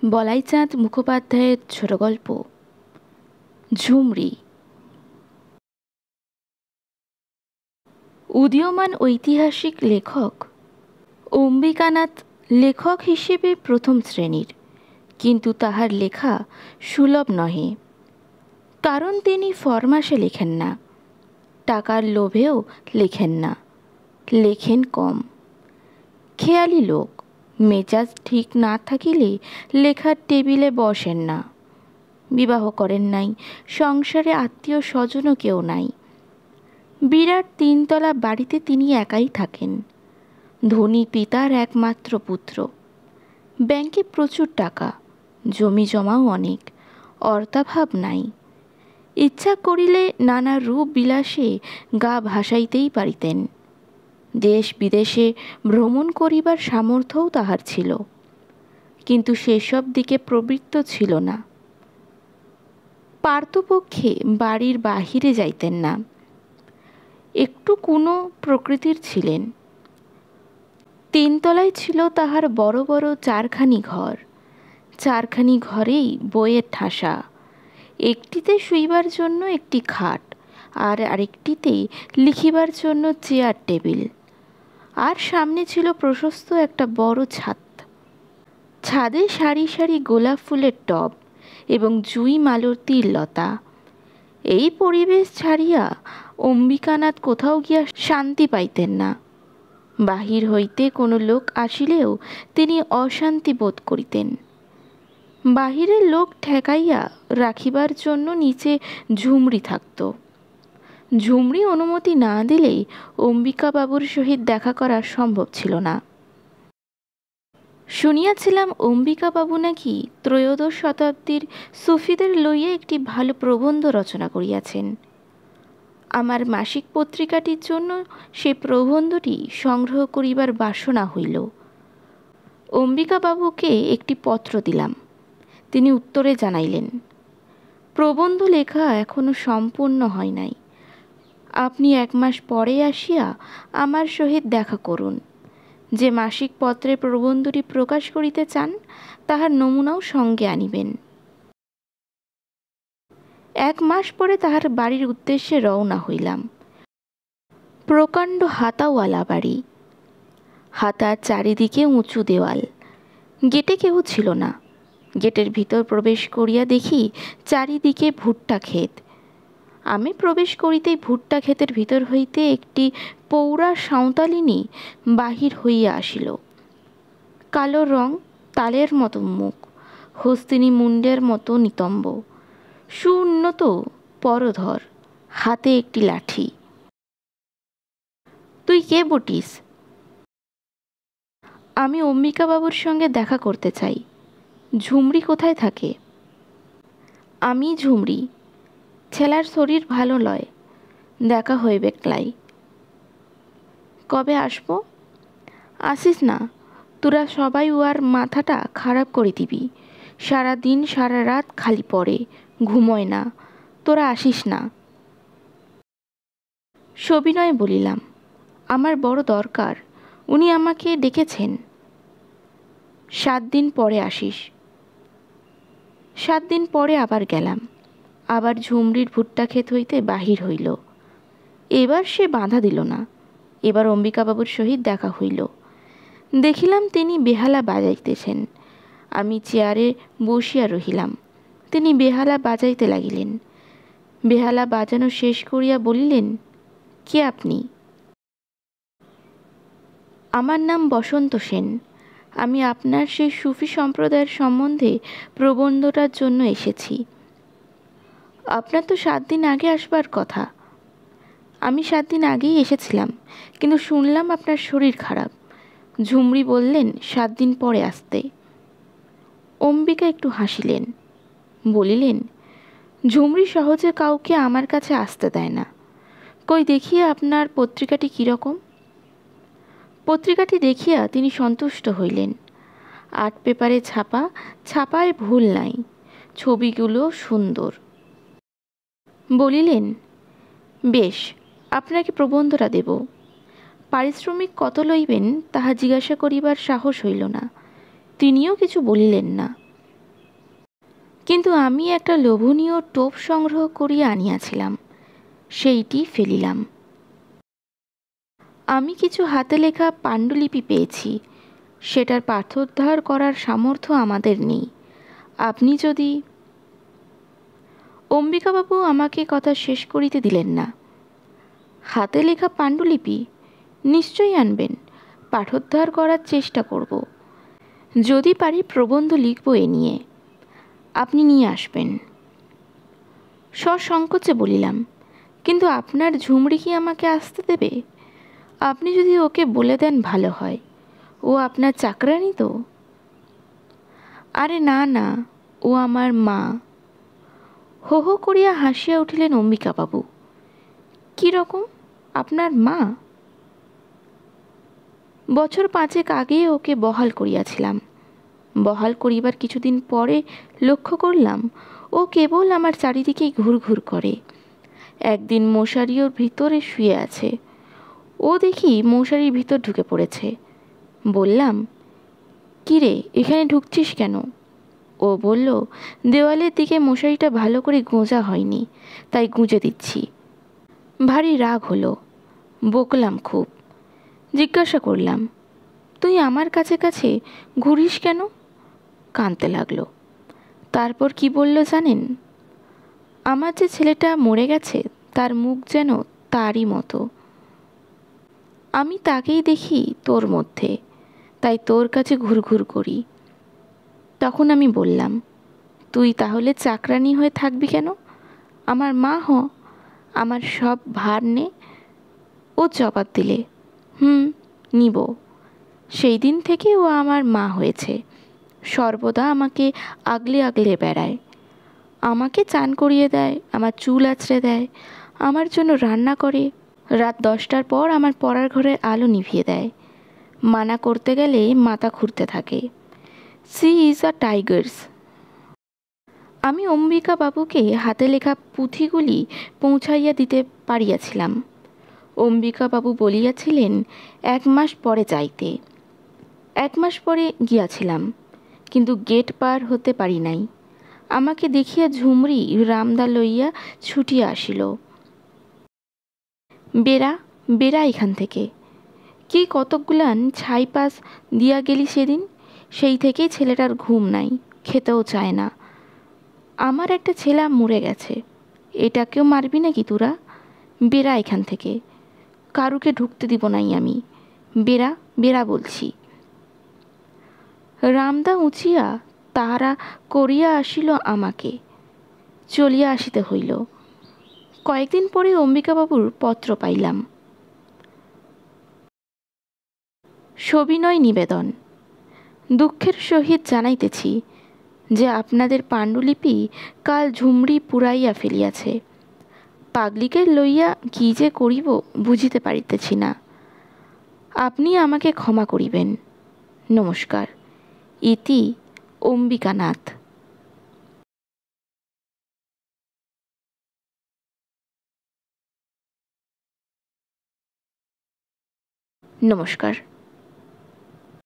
বলাইচাঁদ মুখোপাধ্যায়ের ছোট গল্প ঝুমরি। উদীয়মান ঐতিহাসিক লেখক অম্বিকানাথ লেখক হিসেবে প্রথম শ্রেণীর, কিন্তু তাহার লেখা সুলভ নহে। কারণ তিনি ফরমাসে লেখেন না, টাকার লোভেও লেখেন না, লেখেন কম। খেয়ালি লোক, মেজাজ ঠিক না থাকিলে লেখার টেবিলে বসেন না। বিবাহ করেন নাই, সংসারে আত্মীয় স্বজনও কেউ নাই। বিরাট 3 তলা বাড়িতে তিনি একাই থাকেন। ধনী পিতার একমাত্র পুত্র। ব্যাংকে প্রচুর টাকা, জমি জমাও অনেক, অর্থাভাব নাই। ইচ্ছা করিলে নানা রূপ বিলাসে গা ভাসাইতেই পারিতেন। দেশ বিদেশে ভ্রমণ করিবার সামর্থ্যও তাহার ছিল, কিন্তু সেসব দিকে প্রবৃত্ত ছিল না। পার্থপক্ষে বাড়ির বাহিরে যাইতেন না। একটু কোনো প্রকৃতির ছিলেন। 3 তলায় ছিল তাহার বড় বড় 4খানি ঘর। 4খানি ঘরেই বইয়ের ঠাসা। একটিতে শুইবার জন্য একটি খাট, আর আরেকটিতে লিখিবার জন্য চেয়ার টেবিল। আর সামনে ছিল প্রশস্ত একটা বড় ছাদ। ছাদে সারি সারি গোলাপ ফুলের টব এবং জুঁই মালতীর লতা। এই পরিবেশ ছাড়িয়া অম্বিকানাথ কোথাও গিয়া শান্তি পাইতেন না। বাহির হইতে কোনো লোক আসিলেও তিনি অশান্তি বোধ করিতেন। বাহিরের লোক ঠেকাইয়া রাখিবার জন্য নিচে ঝুমরি থাকত। ঝুমরি অনুমতি না দিলেই অম্বিকাবাবুর সহিত দেখা করা সম্ভব ছিল না। শুনিয়াছিলাম অম্বিকাবাবু নাকি 13শ শতাব্দীর সুফিদের লইয়া একটি ভালো প্রবন্ধ রচনা করিয়াছেন। আমার মাসিক পত্রিকাটির জন্য সে প্রবন্ধটি সংগ্রহ করিবার বাসনা হইল। অম্বিকাবাবুকে একটি পত্র দিলাম। তিনি উত্তরে জানাইলেন, প্রবন্ধ লেখা এখনো সম্পূর্ণ হয় নাই। আপনি 1 মাস পরে আসিয়া আমার সহিত দেখা করুন। যে মাসিক পত্রে প্রবন্ধটি প্রকাশ করিতে চান তাহার নমুনাও সঙ্গে আনিবেন। 1 মাস পরে তাহার বাড়ির উদ্দেশ্যে রওনা হইলাম। প্রকাণ্ড হাতাওয়ালা বাড়ি। হাতার চারিদিকে উঁচু দেওয়াল। গেটে কেহ ছিল না। গেটের ভিতর প্রবেশ করিয়া দেখি চারিদিকে ভুট্টা ক্ষেত। আমি প্রবেশ করিতেই ভুট্টা ক্ষেতের ভিতর হইতে একটি পৌরা সাঁওতালিনী বাহির হইয়া আসিল। কালো রং, তালের মতো মুখ, হস্তিনী মুণ্ডের মতো নিতম্ব, সুউন্নত পরধর, হাতে একটি লাঠি। তুই কে বটিস? আমি অম্বিকাবাবুর সঙ্গে দেখা করতে চাই। ঝুমরি কোথায় থাকে? আমি ঝুমরি। ছেলার শরীর ভালো লয়, দেখা হইবে ক্লাই। কবে আসবো? আসিস না, তোরা সবাই উয়ার মাথাটা খারাপ করে দিবি। সারাদিন সারা রাত খালি পড়ে, ঘুমোয় না। তোরা আসিস না। সবিনয়ে বলিলাম, আমার বড় দরকার, উনি আমাকে ডেকেছেন। 7 দিন পরে আসিস। 7 দিন পরে আবার গেলাম। আবার ঝুমরির ভুট্টা ক্ষেত হইতে বাহির হইল। এবার সে বাধা দিল না। এবার অম্বিকাবাবুর সহিত দেখা হইল। দেখিলাম তিনি বেহালা বাজাইতেছেন। আমি চেয়ারে বসিয়া রহিলাম। তিনি বেহালা বাজাইতে লাগিলেন। বেহালা বাজানো শেষ করিয়া বলিলেন, কে আপনি? আমার নাম বসন্ত সেন। আমি আপনার সেই সুফি সম্প্রদায়ের সম্বন্ধে প্রবন্ধটার জন্য এসেছি। আপনার তো 7 দিন আগে আসবার কথা। আমি 7 দিন আগেই এসেছিলাম, কিন্তু শুনলাম আপনার শরীর খারাপ। ঝুমরি বললেন 7 দিন পরে আসতে। অম্বিকা একটু হাসিলেন, বলিলেন, ঝুমরি সহজে কাউকে আমার কাছে আসতে দেয় না। কই দেখিয়া আপনার পত্রিকাটি কীরকম? পত্রিকাটি দেখিয়া তিনি সন্তুষ্ট হইলেন। 8 পেপারে ছাপা, ছাপায় ভুল নাই, ছবিগুলো সুন্দর। বলিলেন, বেশ, আপনাকে প্রবন্ধটা দেব। পারিশ্রমিক কত লইবেন তাহা জিজ্ঞাসা করিবার সাহস হইল না। তিনিও কিছু বলিলেন না। কিন্তু আমি একটা লোভনীয় টোপ সংগ্রহ করিয়া আনিয়াছিলাম, সেইটি ফেলিলাম। আমি কিছু হাতে লেখা পাণ্ডুলিপি পেয়েছি, সেটার পাঠোদ্ধার করার সামর্থ্য আমাদের নেই। আপনি যদি... অম্বিকাবাবু আমাকে কথা শেষ করিতে দিলেন না। হাতে লেখা পাণ্ডুলিপি নিশ্চয়ই আনবেন, পাঠোদ্ধার করার চেষ্টা করব। যদি পারি প্রবন্ধ লিখব এ নিয়ে, আপনি নিয়ে আসবেন। সসংকোচে বলিলাম, কিন্তু আপনার ঝুমড়ি কি আমাকে আসতে দেবে? আপনি যদি ওকে বলে দেন ভালো হয়। ও আপনার চাকরানি তো? আরে না না, ও আমার মা। হো হো করিয়া হাসিয়া উঠিলেন অম্বিকাবাবু। কীরকম আপনার মা? বছর 5 আগে ওকে বহাল করিয়াছিলাম। বহাল করিবার কিছুদিন পরে লক্ষ্য করলাম ও কেবল আমার চারিদিকেই ঘুরঘুর করে। একদিন মশারির ভিতরে শুয়ে আছে, ও দেখি মশারির ভিতর ঢুকে পড়েছে। বললাম, কী রে, এখানে ঢুকছিস কেন? ও বলল, দেওয়ালের দিকে মশারিটা ভালো করে গোঁজা হয়নি, তাই গুঁজে দিচ্ছি। ভারী রাগ হলো, বকলাম খুব। জিজ্ঞাসা করলাম, তুই আমার কাছে কাছে ঘুরিস কেন? কাঁদতে লাগলো। তারপর কি বলল জানেন? আমার যে ছেলেটা মরে গেছে তার মুখ যেন তারই মতো। আমি তাকেই দেখি তোর মধ্যে, তাই তোর কাছে ঘুরঘুর করি। তখন আমি বললাম, তুই তাহলে চাকরানি হয়ে থাকবি কেন? আমার মা হ, আমার সব ভার নে। ও জবাব দিলে, নিব। সেই দিন থেকে ও আমার মা হয়েছে। সর্বদা আমাকে আগলে আগলে বেড়ায়, আমাকে চান করিয়ে দেয়, আমার চুল আঁচড়ে দেয়, আমার জন্য রান্না করে। রাত 10টার পর আমার পড়ার ঘরে আলো নিভিয়ে দেয়। মানা করতে গেলে মাথা ঘুরতে থাকে। She is a tigers. আমি অম্বিকা বাবুকে হাতে লেখা পুঁথিগুলি পৌঁছাইয়া দিতে পারিয়াছিলাম। অম্বিকা বাবু বলিয়াছিলেন 1 মাস পরে যাইতে। 1 মাস পরে গিয়াছিলাম, কিন্তু গেট পার হতে পারি নাই। আমাকে দেখিয়া ঝুমরি রামদা লইয়া ছুটিয়া আসিল। বেড়া বেড়া এখান থেকে। কি কতকগুলান ছাই পাস দিয়া গেলি সেদিন, সেই থেকেই ছেলেটার ঘুম নাই, খেতেও চায় না। আমার একটা ছেলা মরে গেছে, এটাকেও মারবি নাকি তোরা? বেড়া এখান থেকে, কারুকে ঢুকতে দিব নাই আমি। বেড়া বেড়া বলছি। রামদা উঁচিয়া তাহারা করিয়া আসিল আমাকে, চলিয়া আসিতে হইল। কয়েকদিন পরে অম্বিকাবাবুর পত্র পাইলাম। সবিনয় নিবেদন, দুঃখের সহিত জানাইতেছি যে আপনাদের পাণ্ডুলিপি কাল ঝুমরি পুড়াইয়া ফেলিয়াছে। পাগলিকে লইয়া কী যে করিব বুঝিতে পারিতেছি না। আপনি আমাকে ক্ষমা করিবেন। নমস্কার। ইতি অম্বিকানাথ। নমস্কার।